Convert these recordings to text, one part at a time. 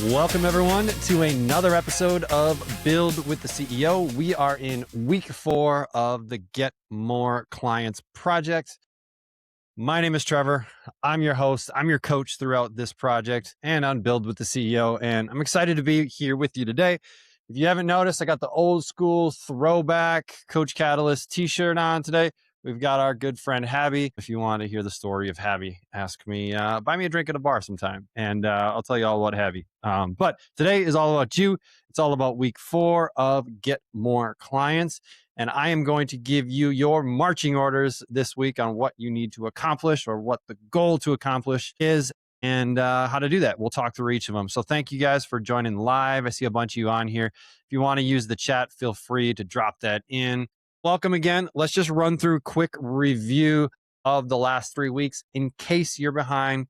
Welcome, everyone, to another episode of Build with the CEO. We are in week 4 of the Get More Clients project. My name is Trevor. I'm your host. I'm your coach throughout this project and on Build with the CEO. And I'm excited to be here with you today. If you haven't noticed, I got the old school throwback Coach Catalyst t-shirt on today. We've got our good friend Habby. If you want to hear the story of Habby, ask me, buy me a drink at a bar sometime, and I'll tell you all about Habby. But today is all about you. It's all about week 4 of Get More Clients. And I am going to give you your marching orders this week on what you need to accomplish or what the goal to accomplish is and how to do that. We'll talk through each of them. So thank you guys for joining live. I see a bunch of you on here. If you want to use the chat, feel free to drop that in. Welcome again. Let's just run through a quick review of the last 3 weeks in case you're behind.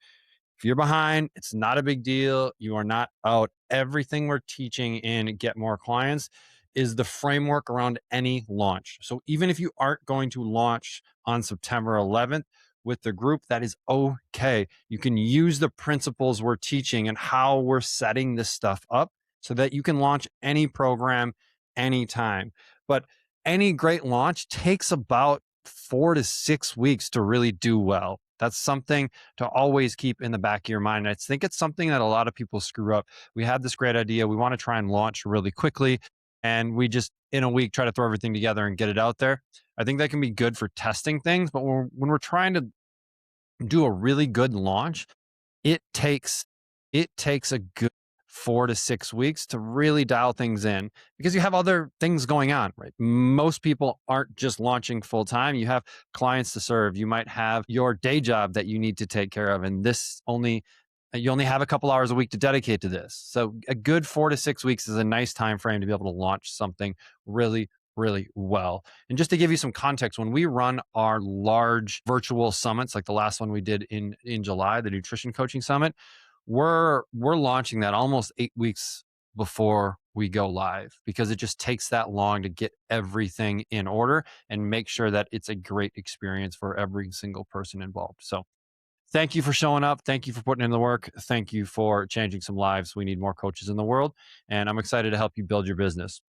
If you're behind, it's not a big deal. You are not out. Everything we're teaching in Get More Clients is the framework around any launch. So even if you aren't going to launch on September 11th with the group, that is okay. You can use the principles we're teaching and how we're setting this stuff up so that you can launch any program anytime. But any great launch takes about 4 to 6 weeks to really do well. That's something to always keep in the back of your mind. And I think it's something that a lot of people screw up. We have this great idea. We want to try and launch really quickly. And we just, in a week, try to throw everything together and get it out there. I think that can be good for testing things. But when we're trying to do a really good launch, it takes a good 4 to 6 weeks to really dial things in because you have other things going on, right? Most people aren't just launching full time. You have clients to serve. You might have your day job that you need to take care of. And you only have a couple hours a week to dedicate to this. So a good 4 to 6 weeks is a nice time frame to be able to launch something really, really well. And just to give you some context, when we run our large virtual summits, like the last one we did in July, the Nutrition Coaching Summit, we're launching that almost 8 weeks before we go live because it just takes that long to get everything in order and make sure that it's a great experience for every single person involved. So thank you for showing up. Thank you for putting in the work. Thank you for changing some lives. We need more coaches in the world, and I'm excited to help you build your business.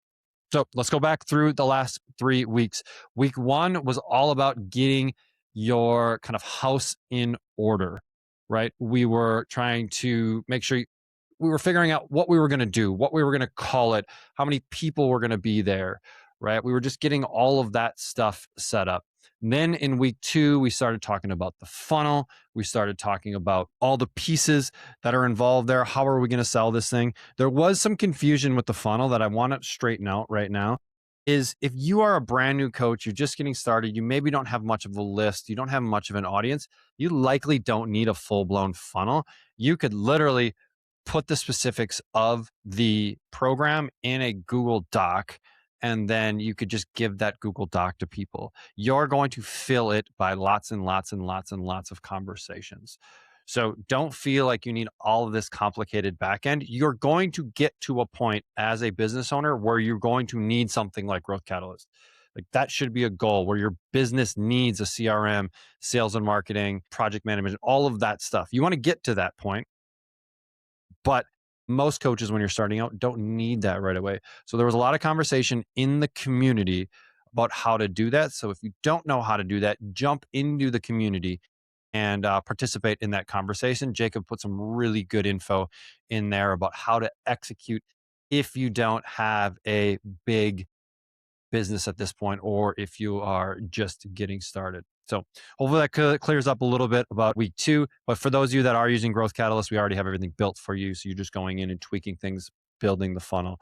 So let's go back through the last 3 weeks. Week 1 was all about getting your kind of house in order, right? We were trying to make sure we were figuring out what we were going to do, what we were going to call it, how many people were going to be there, right? We were just getting all of that stuff set up. And then in week 2, we started talking about the funnel. We started talking about all the pieces that are involved there. How are we going to sell this thing? There was some confusion with the funnel that I want to straighten out right now. Is if you are a brand new coach, you're just getting started, you maybe don't have much of a list, you don't have much of an audience, you likely don't need a full-blown funnel. You could literally put the specifics of the program in a Google Doc, and then you could just give that Google Doc to people. You're going to fill it by lots and lots and lots and lots of conversations. So don't feel like you need all of this complicated backend. You're going to get to a point as a business owner where you're going to need something like Growth Catalyst. Like that should be a goal where your business needs a CRM, sales and marketing, project management, all of that stuff. You want to get to that point. But most coaches, when you're starting out, don't need that right away. So there was a lot of conversation in the community about how to do that. So if you don't know how to do that, jump into the community and participate in that conversation. Jacob put some really good info in there about how to execute if you don't have a big business at this point, or if you are just getting started. So hopefully that clears up a little bit about week 2. But for those of you that are using Growth Catalyst, we already have everything built for you. So you're just going in and tweaking things, building the funnel.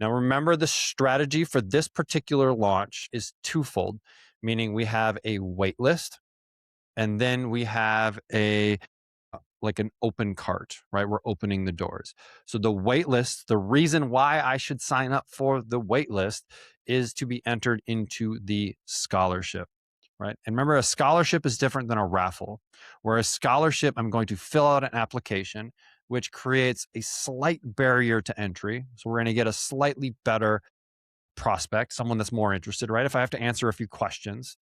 Now, remember the strategy for this particular launch is twofold, meaning we have a wait list and then we have like an open cart, right? We're opening the doors. So the wait list, the reason why I should sign up for the wait list is to be entered into the scholarship, right? And remember, a scholarship is different than a raffle. Where a scholarship, I'm going to fill out an application, which creates a slight barrier to entry. So we're going to get a slightly better prospect, someone that's more interested, right? If I have to answer a few questions.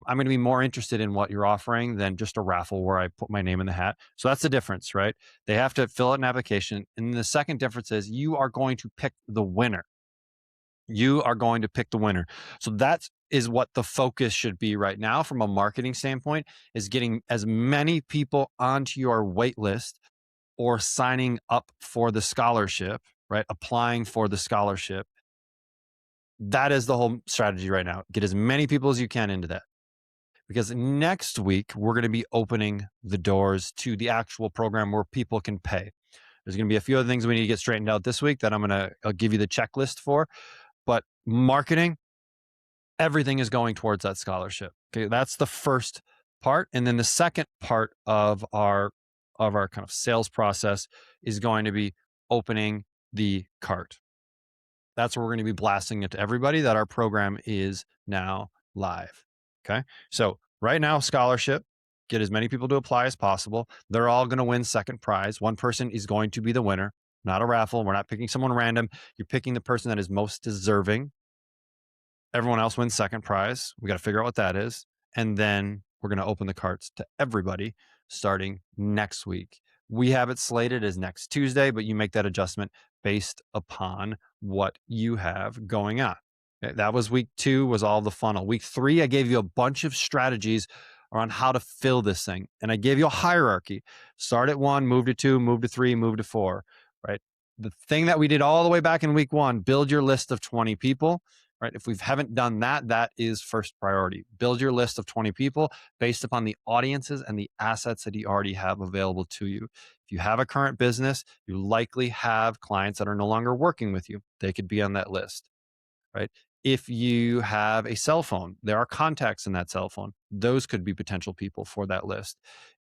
I'm going to be more interested in what you're offering than just a raffle where I put my name in the hat. So that's the difference, right? They have to fill out an application. And the second difference is you are going to pick the winner. You are going to pick the winner. So that is what the focus should be right now from a marketing standpoint, is getting as many people onto your wait list or signing up for the scholarship, right? Applying for the scholarship. That is the whole strategy right now. Get as many people as you can into that. Because next week, we're going to be opening the doors to the actual program where people can pay. There's going to be a few other things we need to get straightened out this week that I'll give you the checklist for. But marketing, everything is going towards that scholarship. Okay, that's the first part. And then the second part of our kind of sales process is going to be opening the cart. That's where we're going to be blasting it to everybody that our program is now live. Okay. So right now, scholarship, get as many people to apply as possible. They're all going to win second prize. One person is going to be the winner, not a raffle. We're not picking someone random. You're picking the person that is most deserving. Everyone else wins second prize. We got to figure out what that is. And then we're going to open the carts to everybody starting next week. We have it slated as next Tuesday, but you make that adjustment based upon what you have going on. Okay, that was week 2, was all the funnel. Week 3, I gave you a bunch of strategies around how to fill this thing. And I gave you a hierarchy. Start at 1, move to 2, move to 3, move to 4, right? The thing that we did all the way back in week 1, build your list of 20 people. Right? If we haven't done that, that is first priority. Build your list of 20 people based upon the audiences and the assets that you already have available to you. If you have a current business, you likely have clients that are no longer working with you. They could be on that list, right? If you have a cell phone, there are contacts in that cell phone. Those could be potential people for that list.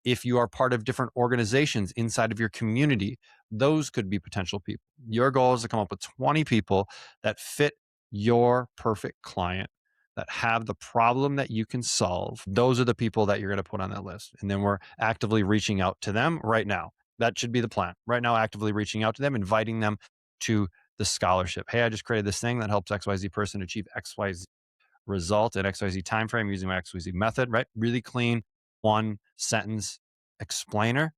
If you are part of different organizations inside of your community, those could be potential people. Your goal is to come up with 20 people that fit your perfect client, that have the problem that you can solve. Those are the people that you're going to put on that list. And then we're actively reaching out to them right now. That should be the plan. Right now, actively reaching out to them, inviting them to the scholarship. Hey, I just created this thing that helps XYZ person achieve XYZ result in XYZ timeframe using my XYZ method, right? Really clean, one sentence explainer.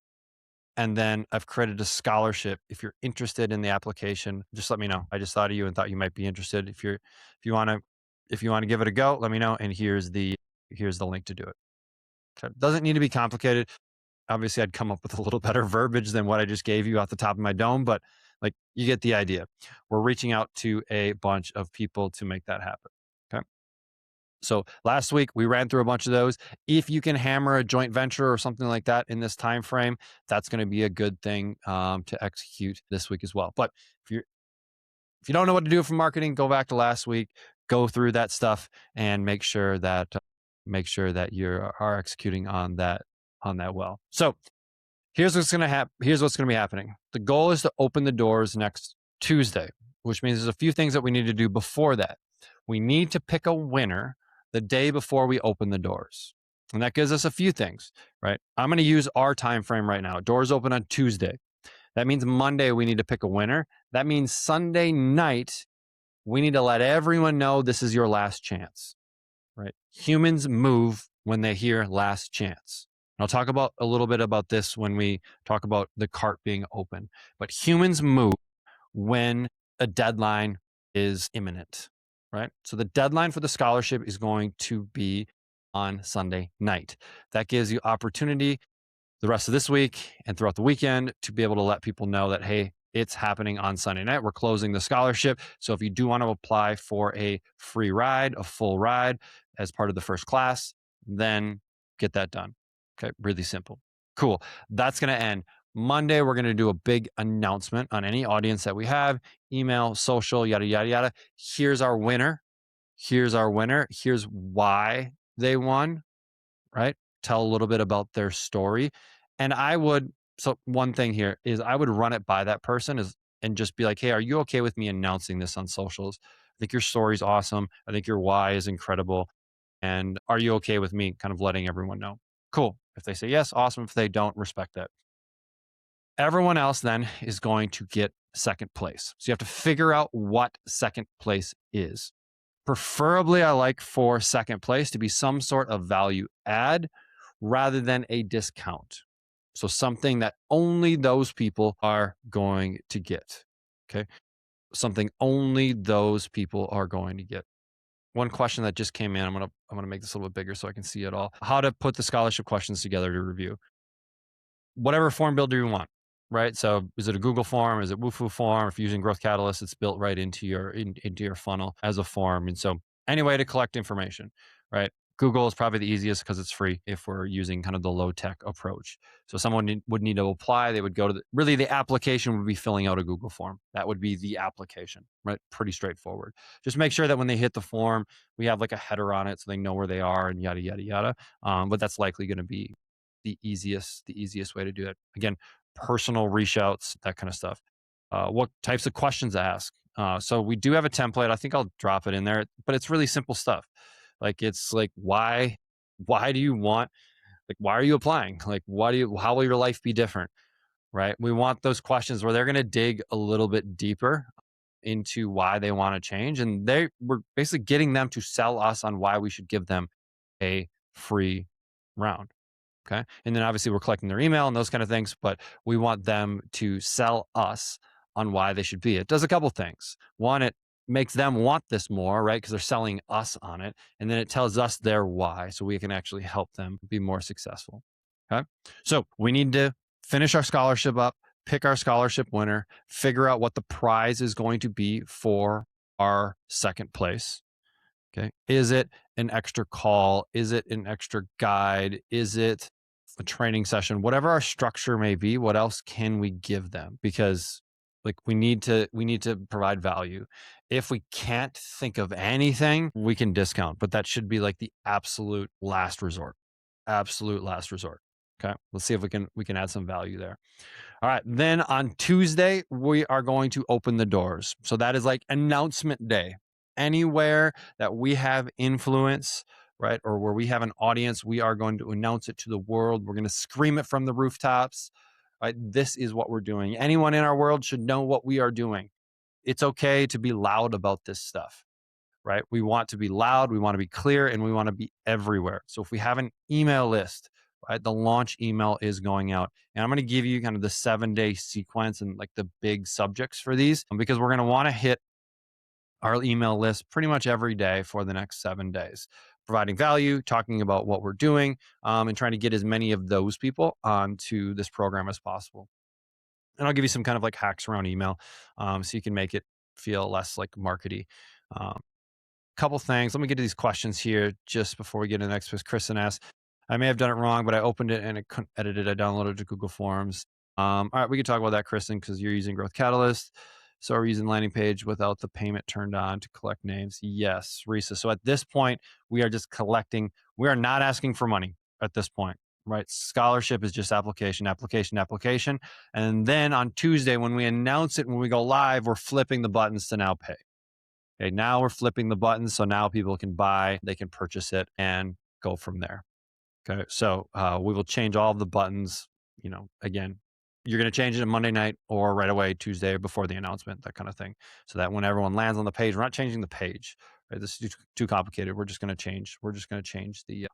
And then I've created a scholarship. If you're interested in the application, just let me know. I just thought of you and thought you might be interested. If you want to give it a go, let me know. And here's the link to do it. So it doesn't need to be complicated. Obviously, I'd come up with a little better verbiage than what I just gave you off the top of my dome, but like, you get the idea. We're reaching out to a bunch of people to make that happen. Okay. So last week we ran through a bunch of those. If you can hammer a joint venture or something like that in this time frame, that's going to be a good thing to execute this week as well. But if you don't know what to do for marketing, go back to last week, go through that stuff, and make sure that you are executing on that well. So here's what's going to happen. Here's what's going to be happening. The goal is to open the doors next Tuesday, which means there's a few things that we need to do before that. We need to pick a winner the day before we open the doors. And that gives us a few things, right? I'm going to use our time frame right now. Doors open on Tuesday. That means Monday we need to pick a winner. That means Sunday night we need to let everyone know this is your last chance, right? Humans move when they hear last chance. And I'll talk about a little bit about this when we talk about the cart being open. But humans move when a deadline is imminent, right? So the deadline for the scholarship is going to be on Sunday night. That gives you opportunity the rest of this week and throughout the weekend to be able to let people know that, hey, it's happening on Sunday night. We're closing the scholarship. So if you do want to apply for a free ride, a full ride as part of the first class, then get that done. Okay, really simple. Cool. That's going to end. Monday, we're going to do a big announcement on any audience that we have, email, social, yada, yada, yada. Here's our winner. Here's why they won, right? Tell a little bit about their story. And so one thing here is I would run it by that person and just be like, hey, are you okay with me announcing this on socials? I think your story's awesome. I think your why is incredible. And are you okay with me kind of letting everyone know? Cool. If they say yes, awesome. If they don't, respect that. Everyone else then is going to get second place. So you have to figure out what second place is. Preferably, I like for second place to be some sort of value add rather than a discount. So something that only those people are going to get. Okay. Something only those people are going to get. One question that just came in, I'm gonna make this a little bit bigger so I can see it all. How to put the scholarship questions together to review. Whatever form builder you want, right? So is it a Google form? Is it Wufoo form? If you're using Growth Catalyst, it's built right into your funnel as a form. And so any way to collect information, right? Google is probably the easiest because it's free if we're using kind of the low tech approach. So someone would need to apply. They would go to the application would be filling out a Google form. That would be the application, right? Pretty straightforward. Just make sure that when they hit the form, we have like a header on it so they know where they are and yada, yada, yada. But that's likely going to be the easiest way to do it. Again, personal reach outs, that kind of stuff. What types of questions to ask? So we do have a template. I think I'll drop it in there, but it's really simple stuff. Like it's like why do you want, like why are you applying? Like how will your life be different? Right? We want those questions where they're going to dig a little bit deeper into why they want to change, and we're basically getting them to sell us on why we should give them a free round. Okay. And then obviously we're collecting their email and those kind of things, but we want them to sell us on why they should be. It does a couple things. One, it makes them want this more, right? Because they're selling us on it. And then it tells us their why so we can actually help them be more successful. Okay. So we need to finish our scholarship up, pick our scholarship winner, figure out what the prize is going to be for our second place. Okay. Is it an extra call? Is it an extra guide? Is it a training session? Whatever our structure may be, what else can we give them? Because like we need to provide value. If we can't think of anything, we can discount, but that should be like the absolute last resort. Absolute last resort. Okay. Let's see if we can add some value there. All right. Then on Tuesday, we are going to open the doors. So that is like announcement day. Anywhere that we have influence, right, or where we have an audience, we are going to announce it to the world. We're going to scream it from the rooftops. Right? This is what we're doing. Anyone in our world should know what we are doing. It's okay to be loud about this stuff, right? We want to be loud, we want to be clear, and we want to be everywhere. So if we have an email list, right, the launch email is going out. And I'm going to give you kind of the 7-day sequence and like the big subjects for these because we're going to want to hit our email list pretty much every day for the next 7 days, providing value, talking about what we're doing, and trying to get as many of those people onto this program as possible. And I'll give you some kind of like hacks around email so you can make it feel less like markety. Couple things. Let me get to these questions here just before we get to the next place. Kristen asked, I may have done it wrong, but I opened it and it couldn't edit it. I downloaded it to Google Forms. All right, we can talk about that, Kristen, because you're using Growth Catalyst. So are we using landing page without the payment turned on to collect names? Yes, Risa. So at this point, we are just collecting. We are not asking for money at this point, right? Scholarship is just application, application, application. And then on Tuesday, when we announce it, when we go live, we're flipping the buttons to now pay. Okay, now we're flipping the buttons. So now people can buy, they can purchase it and go from there. Okay. So we will change all of the buttons, again, you're going to change it on Monday night or right away Tuesday before the announcement, that kind of thing. So that when everyone lands on the page, we're not changing the page, right? This is too complicated. We're just going to change the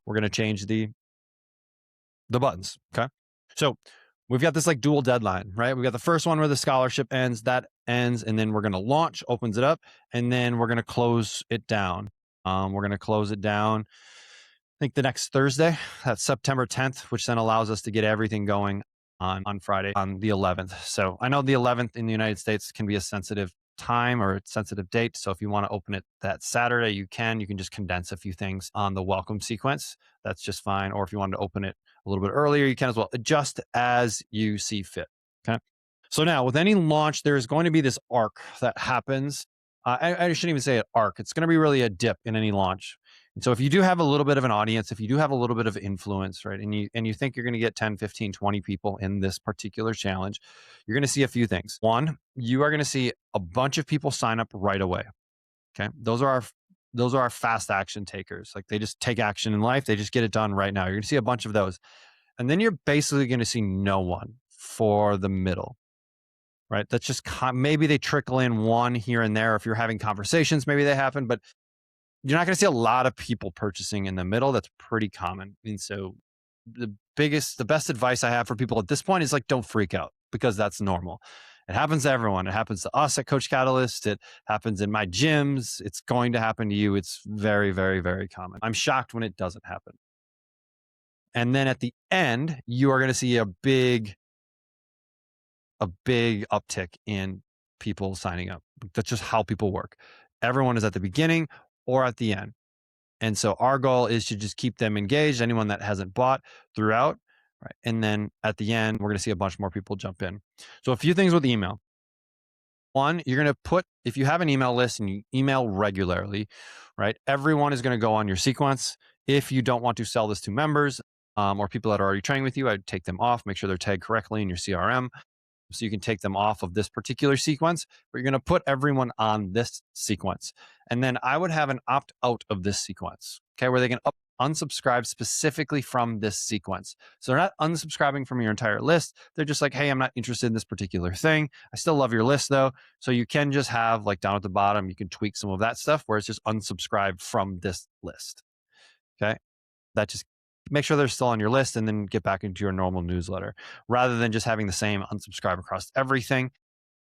buttons. Okay. So we've got this like dual deadline, right? We got the first one where the scholarship ends, that ends, and then we're going to launch, opens it up, and then we're going to close it down. We're going to close it down, I think the next Thursday, that's September 10th, which then allows us to get everything going on Friday, on the 11th. So I know the 11th in the United States can be a sensitive time or a sensitive date. So if you want to open it that Saturday, you can just condense a few things on the welcome sequence. That's just fine. Or if you wanted to open it a little bit earlier, you can as well. Adjust as you see fit. Okay. So now with any launch, there is going to be this arc that happens. I shouldn't even say an arc. It's going to be really a dip in any launch. And so if you do have a little bit of an audience, if you do have a little bit of influence, right, and you think you're going to get 10, 15, 20 people in this particular challenge, you're going to see a few things. One, you are going to see a bunch of people sign up right away. Okay. Those are our fast action takers. Like they just take action in life. They just get it done right now. You're going to see a bunch of those. And then you're basically going to see no one for the middle. Right. That's just maybe they trickle in one here and there. If you're having conversations, maybe they happen, but you're not going to see a lot of people purchasing in the middle. That's pretty common. And so the best advice I have for people at this point is like, don't freak out, because that's normal. It happens to everyone. It happens to us at Coach Catalyst. It happens in my gyms. It's going to happen to you. It's very, very, very common. I'm shocked when it doesn't happen. And then at the end, you are going to see a big uptick in people signing up. That's just how people work. Everyone is at the beginning or at the end. And so our goal is to just keep them engaged, anyone that hasn't bought throughout. Right. And then at the end, we're going to see a bunch more people jump in. So a few things with email. One, you're going to put, if you have an email list and you email regularly, right, everyone is going to go on your sequence. If you don't want to sell this to members or people that are already training with you, I'd take them off, make sure they're tagged correctly in your CRM. So you can take them off of this particular sequence, but you're going to put everyone on this sequence. And then I would have an opt out of this sequence, okay, where they can unsubscribe specifically from this sequence. So they're not unsubscribing from your entire list. They're just like, hey, I'm not interested in this particular thing. I still love your list though. So you can just have like down at the bottom, you can tweak some of that stuff where it's just unsubscribe from this list. Okay. That just make sure they're still on your list and then get back into your normal newsletter rather than just having the same unsubscribe across everything.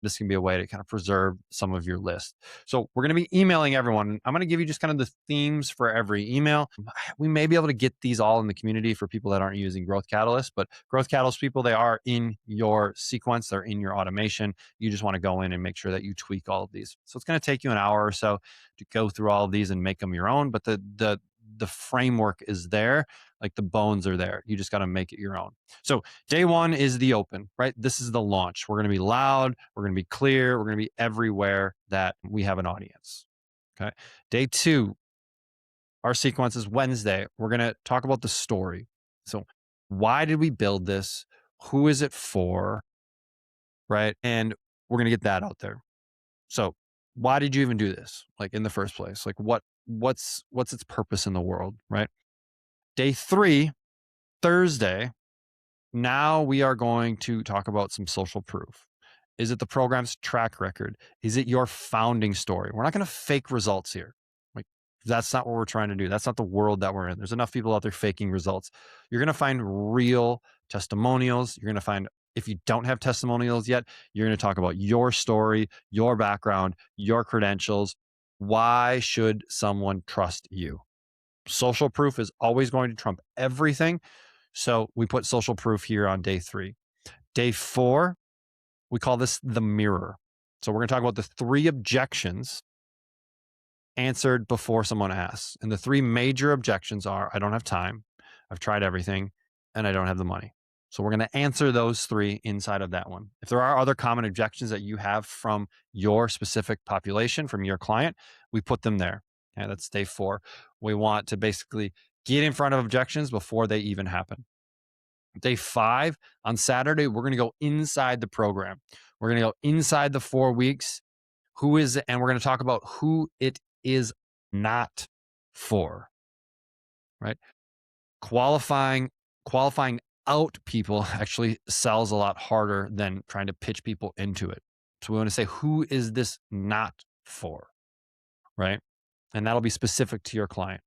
This can be a way to kind of preserve some of your list. So we're going to be emailing everyone. I'm going to give you just kind of the themes for every email. We may be able to get these all in the community for people that aren't using Growth Catalyst, but Growth Catalyst people, they are in your sequence. They're in your automation. You just want to go in and make sure that you tweak all of these. So it's going to take you an hour or so to go through all of these and make them your own, but the framework is there. Like the bones are there. You just got to make it your own. So day one is the open, right? This is the launch. We're going to be loud. We're going to be clear. We're going to be everywhere that we have an audience. Okay. Day two, our sequence is Wednesday. We're going to talk about the story. So why did we build this? Who is it for? Right. And we're going to get that out there. So why did you even do this? Like in the first place, like what's its purpose in the world? Right. Day three, Thursday, now we are going to talk about some social proof. Is it the program's track record? Is it your founding story? We're not going to fake results here. Like that's not what we're trying to do. That's not the world that we're in. There's enough people out there faking results. You're going to find real testimonials. You're going to find, if you don't have testimonials yet, you're going to talk about your story, your background, your credentials. Why should someone trust you? Social proof is always going to trump everything. So we put social proof here on day three. Day four, we call this the mirror. So we're going to talk about the 3 objections answered before someone asks. And the 3 major objections are, I don't have time, I've tried everything, and I don't have the money. So we're going to answer those 3 inside of that one. If there are other common objections that you have from your specific population, from your client, we put them there. Okay, that's day 4. We want to basically get in front of objections before they even happen. Day 5, on Saturday, we're going to go inside the program. We're going to go inside the 4 weeks. Who is it? And we're going to talk about who it is not for, right? Qualifying out people actually sells a lot harder than trying to pitch people into it. So we want to say, who is this not for, right? And that'll be specific to your client.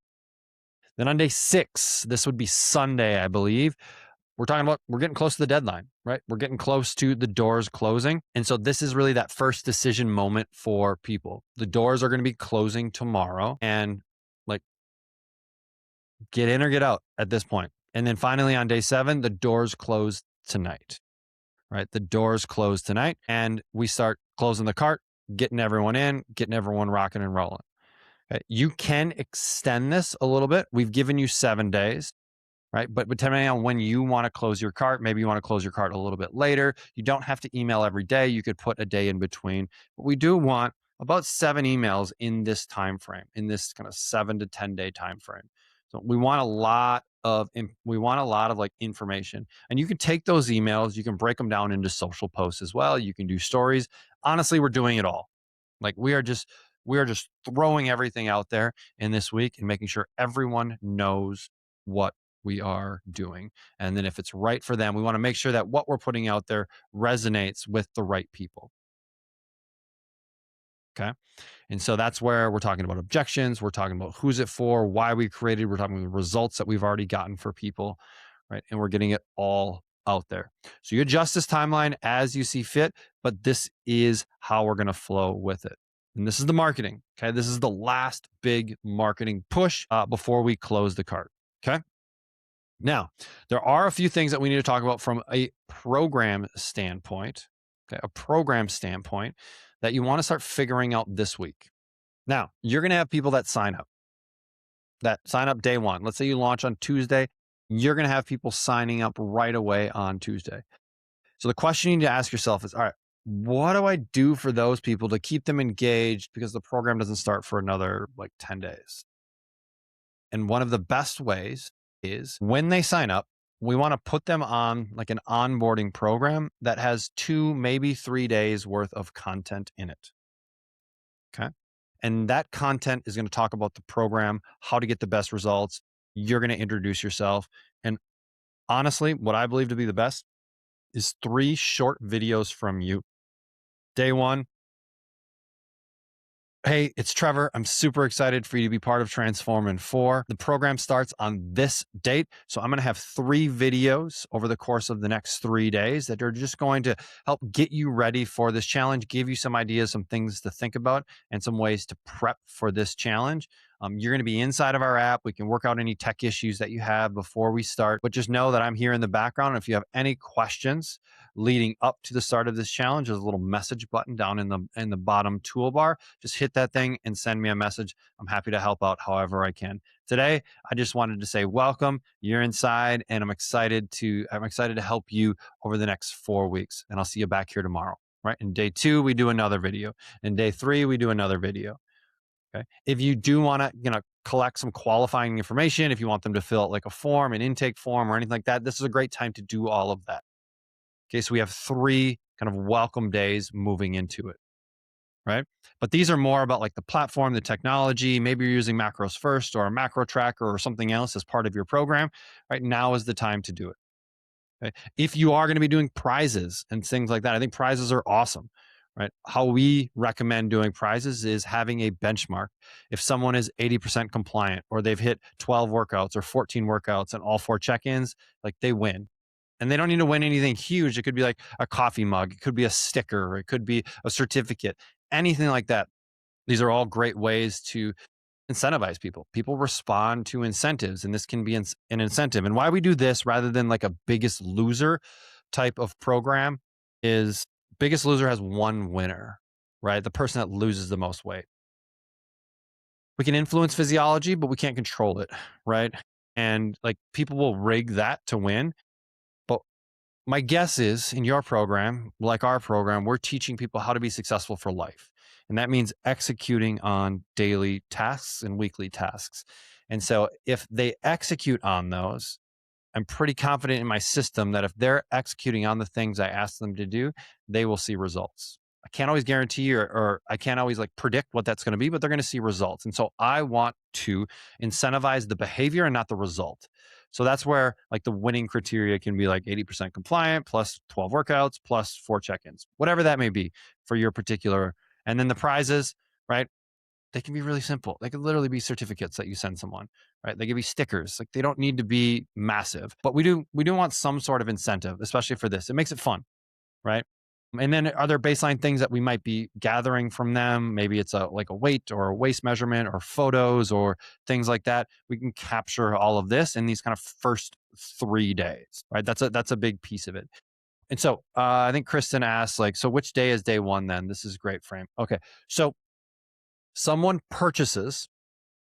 Then on day 6, this would be Sunday, I believe, we're talking about, we're getting close to the deadline, right? We're getting close to the doors closing. And so this is really that first decision moment for people. The doors are going to be closing tomorrow, and like get in or get out at this point. And then finally on day 7, the doors close tonight, right? The doors close tonight and we start closing the cart, getting everyone in, getting everyone rocking and rolling. Okay. You can extend this a little bit. We've given you 7 days. Right. But depending on when you want to close your cart, maybe you want to close your cart a little bit later. You don't have to email every day. You could put a day in between. But we do want about 7 emails in this time frame, in this kind of 7 to 10 day time frame. So we want a lot of like information. And you can take those emails, you can break them down into social posts as well. You can do stories. Honestly, we're doing it all. Like we are just throwing everything out there in this week and making sure everyone knows what we are doing. And then if it's right for them, we want to make sure that what we're putting out there resonates with the right people. Okay. And so that's where we're talking about objections. We're talking about who's it for, why we created. We're talking about the results that we've already gotten for people, right? And we're getting it all out there. So you adjust this timeline as you see fit, but this is how we're going to flow with it. And this is the marketing. Okay. This is the last big marketing push before we close the cart. Okay. Now, there are a few things that we need to talk about from a program standpoint, okay, a program standpoint that you want to start figuring out this week. Now, you're going to have people that sign up day one. Let's say you launch on Tuesday, you're going to have people signing up right away on Tuesday. So the question you need to ask yourself is, all right, what do I do for those people to keep them engaged because the program doesn't start for another like 10 days? And one of the best ways is when they sign up, we want to put them on like an onboarding program that has 2, maybe 3 days worth of content in it. Okay. And that content is going to talk about the program, how to get the best results. You're going to introduce yourself. And honestly, what I believe to be the best is 3 short videos from you. Day one, hey, it's Trevor. I'm super excited for you to be part of Transform in 4. The program starts on this date. So I'm going to have 3 videos over the course of the next 3 days that are just going to help get you ready for this challenge, give you some ideas, some things to think about, and some ways to prep for this challenge. You're going to be inside of our app. We can work out any tech issues that you have before we start, but just know that I'm here in the background. If you have any questions leading up to the start of this challenge, there's a little message button down in the bottom toolbar. Just hit that thing and send me a message. I'm happy to help out however I can. Today, I just wanted to say welcome. You're inside, and I'm excited to help you over the next 4 weeks. And I'll see you back here tomorrow. Right. In day 2, we do another video. In day 3, we do another video. Okay. If you do want to, collect some qualifying information, if you want them to fill out like a form, an intake form, or anything like that, this is a great time to do all of that. Okay. So we have 3 kind of welcome days moving into it. Right. But these are more about like the platform, the technology. Maybe you're using macros first or a macro tracker or something else as part of your program. Right. Now is the time to do it. Okay? If you are going to be doing prizes and things like that, I think prizes are awesome. Right. How we recommend doing prizes is having a benchmark. If someone is 80% compliant or they've hit 12 workouts or 14 workouts and all 4 check-ins, like they win. And they don't need to win anything huge. It could be like a coffee mug. It could be a sticker. It could be a certificate, anything like that. These are all great ways to incentivize people. People respond to incentives, and this can be an incentive. And why we do this rather than like a biggest loser type of program is biggest loser has one winner, right? The person that loses the most weight. We can influence physiology, but we can't control it, right? And like people will rig that to win. But my guess is in your program, like our program, we're teaching people how to be successful for life. And that means executing on daily tasks and weekly tasks. And so if they execute on those, I'm pretty confident in my system that if they're executing on the things I ask them to do, they will see results. I can't always guarantee or I can't always like predict what that's going to be, but they're going to see results. And so I want to incentivize the behavior and not the result. So that's where like the winning criteria can be like 80% compliant plus 12 workouts plus 4 check-ins, whatever that may be for your particular. And then the prizes, right? They can be really simple. They could literally be certificates that you send someone, right? They could be stickers. Like they don't need to be massive, but we do want some sort of incentive, especially for this. It makes it fun, right? And then are there baseline things that we might be gathering from them? Maybe it's like a weight or a waist measurement or photos or things like that. We can capture all of this in these kind of first 3 days, right? That's a big piece of it. And so I think Kristen asked like, so which day is day 1 then? This is a great frame. Okay. So someone purchases,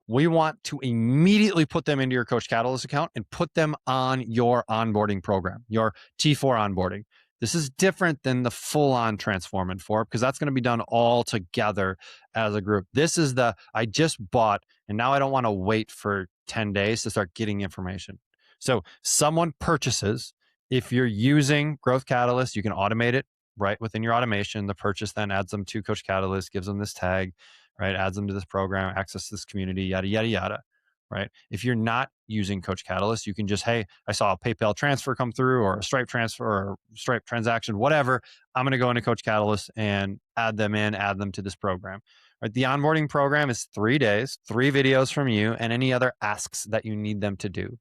we want to immediately put them into your Coach Catalyst account and put them on your onboarding program, your T4 onboarding. This is different than the full-on Transform in 4 because that's going to be done all together as a group. This is the, I just bought and now I don't want to wait for 10 days to start getting information. So someone purchases, if you're using Growth Catalyst, you can automate it right within your automation. The purchase then adds them to Coach Catalyst, gives them this tag, right? Adds them to this program, access to this community, yada, yada, yada. right? If you're not using Coach Catalyst, you can just, hey, I saw a PayPal transfer come through or a Stripe transfer or Stripe transaction, whatever. I'm going to go into Coach Catalyst and add them to this program. Right? The onboarding program is 3 days, 3 videos from you, and any other asks that you need them to do.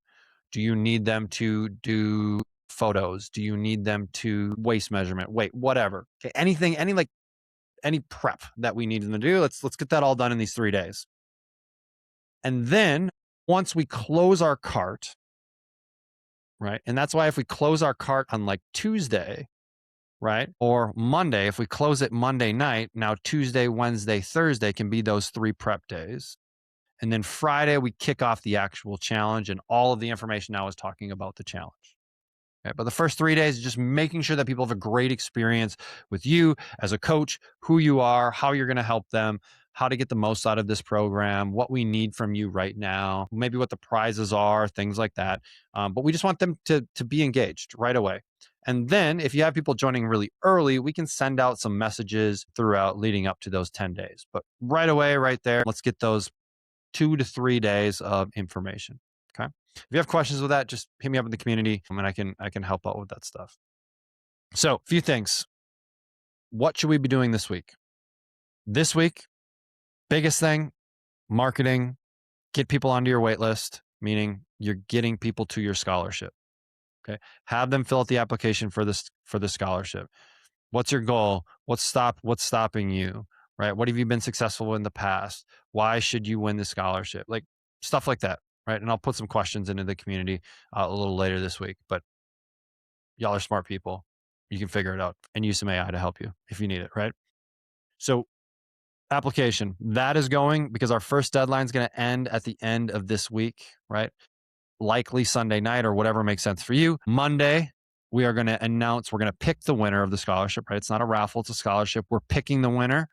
Do you need them to do photos? Do you need them to waist measurement, weight, whatever? Okay, anything, any prep that we need them to do, let's get that all done in these 3 days. And then once we close our cart, right? And that's why if we close our cart on like Tuesday, right? Or Monday, if we close it Monday night, now Tuesday, Wednesday, Thursday can be those 3 prep days. And then Friday, we kick off the actual challenge, and all of the information now is talking about the challenge. Okay, but the first 3 days is just making sure that people have a great experience with you as a coach, who you are, how you're going to help them, how to get the most out of this program, what we need from you right now, maybe what the prizes are, things like that. But we just want them to be engaged right away. And then if you have people joining really early, we can send out some messages throughout leading up to those 10 days. But right away, right there, let's get those 2 to 3 days of information. Okay. If you have questions with that, just hit me up in the community and I can help out with that stuff. So a few things. What should we be doing this week? This week, biggest thing, marketing, get people onto your wait list, meaning you're getting people to your scholarship. Okay. Have them fill out the application for the scholarship. What's your goal? What's stopping you? Right? What have you been successful in the past? Why should you win the scholarship? Like stuff like that. Right. And I'll put some questions into the community a little later this week, but y'all are smart people. You can figure it out and use some AI to help you if you need it. Right. So application that is going because our first deadline is going to end at the end of this week. Right. Likely Sunday night or whatever makes sense for you. Monday, we are going to announce, we're going to pick the winner of the scholarship, right? It's not a raffle, it's a scholarship. We're picking the winner.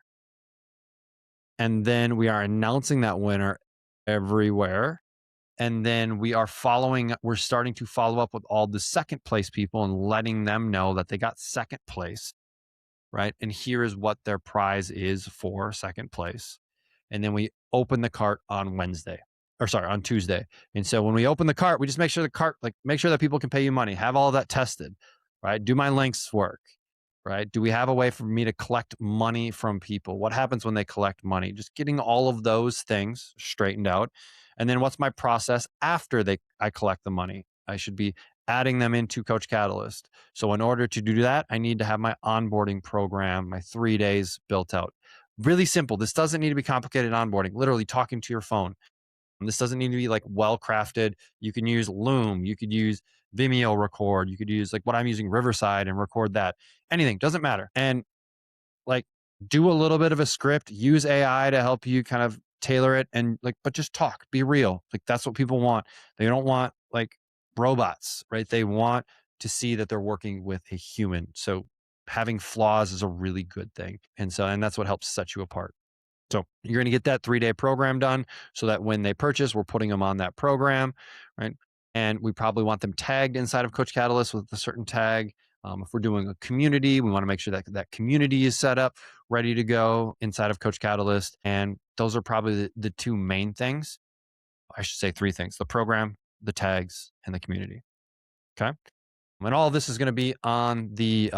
And then we are announcing that winner everywhere. And then we're starting to follow up with all the second place people and letting them know that they got second place, right? And here is what their prize is for second place. And then we open the cart on on Tuesday. And so when we open the cart, we just make sure that people can pay you money, have all of that tested, right? Do my links work, right? Do we have a way for me to collect money from people? What happens when they collect money? Just getting all of those things straightened out. And then what's my process after I collect the money? I should be adding them into Coach Catalyst. So in order to do that, I need to have my onboarding program, my 3 days built out. Really simple. This doesn't need to be complicated onboarding, literally talking to your phone. And this doesn't need to be like well crafted. You can use Loom. You could use Vimeo record. You could use like what I'm using, Riverside, and record that. Anything, doesn't matter. And like do a little bit of a script, use AI to help you kind of tailor it and but just talk, be real. Like that's what people want. They don't want like robots, right? They want to see that they're working with a human. So having flaws is a really good thing. And that's what helps set you apart. So you're going to get that 3-day program done so that when they purchase, we're putting them on that program, right? And we probably want them tagged inside of Coach Catalyst with a certain tag. If we're doing a community, we want to make sure that that community is set up, ready to go inside of Coach Catalyst. And those are probably the 2 main things. I should say 3 things: the program, the tags, and the community. Okay. And all of this is going to be on the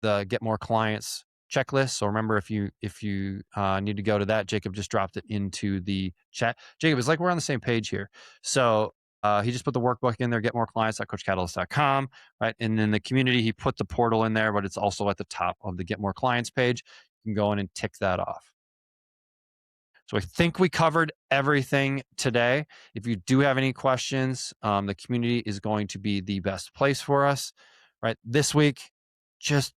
Get More Clients checklist. So remember, if you need to go to that, Jacob just dropped it into the chat. Jacob, it's like we're on the same page here. So he just put the workbook in there, getmoreclients.coachcatalyst.com, right? And then the community, he put the portal in there, but it's also at the top of the Get More Clients page. You can go in and tick that off. So I think we covered everything today. If you do have any questions, the community is going to be the best place for us, right? This week, just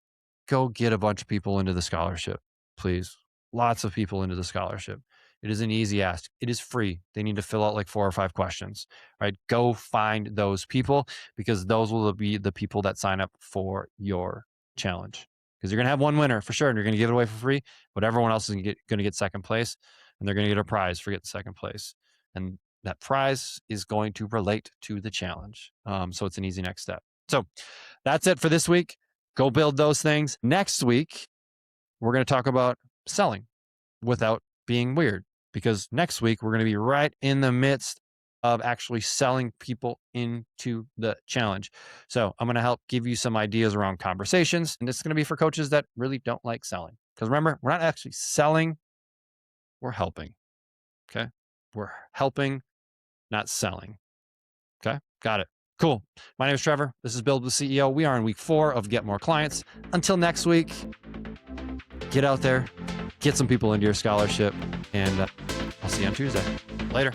go get a bunch of people into the scholarship, please. Lots of people into the scholarship. It is an easy ask. It is free. They need to fill out like 4 or 5 questions, right? Go find those people because those will be the people that sign up for your challenge. Because you're going to have one winner for sure, and you're going to give it away for free, but everyone else is going to get second place, and they're going to get a prize for getting second place. And that prize is going to relate to the challenge. So it's an easy next step. So that's it for this week. Go build those things. Next week, we're going to talk about selling without being weird, because next week we're going to be right in the midst of actually selling people into the challenge. So I'm going to help give you some ideas around conversations. And this is going to be for coaches that really don't like selling. Because remember, we're not actually selling, we're helping. Okay. We're helping, not selling. Okay. Got it. Cool. My name is Trevor. This is Build with CEO. We are in week 4 of Get More Clients. Until next week, get out there, get some people into your scholarship, and I'll see you on Tuesday. Later.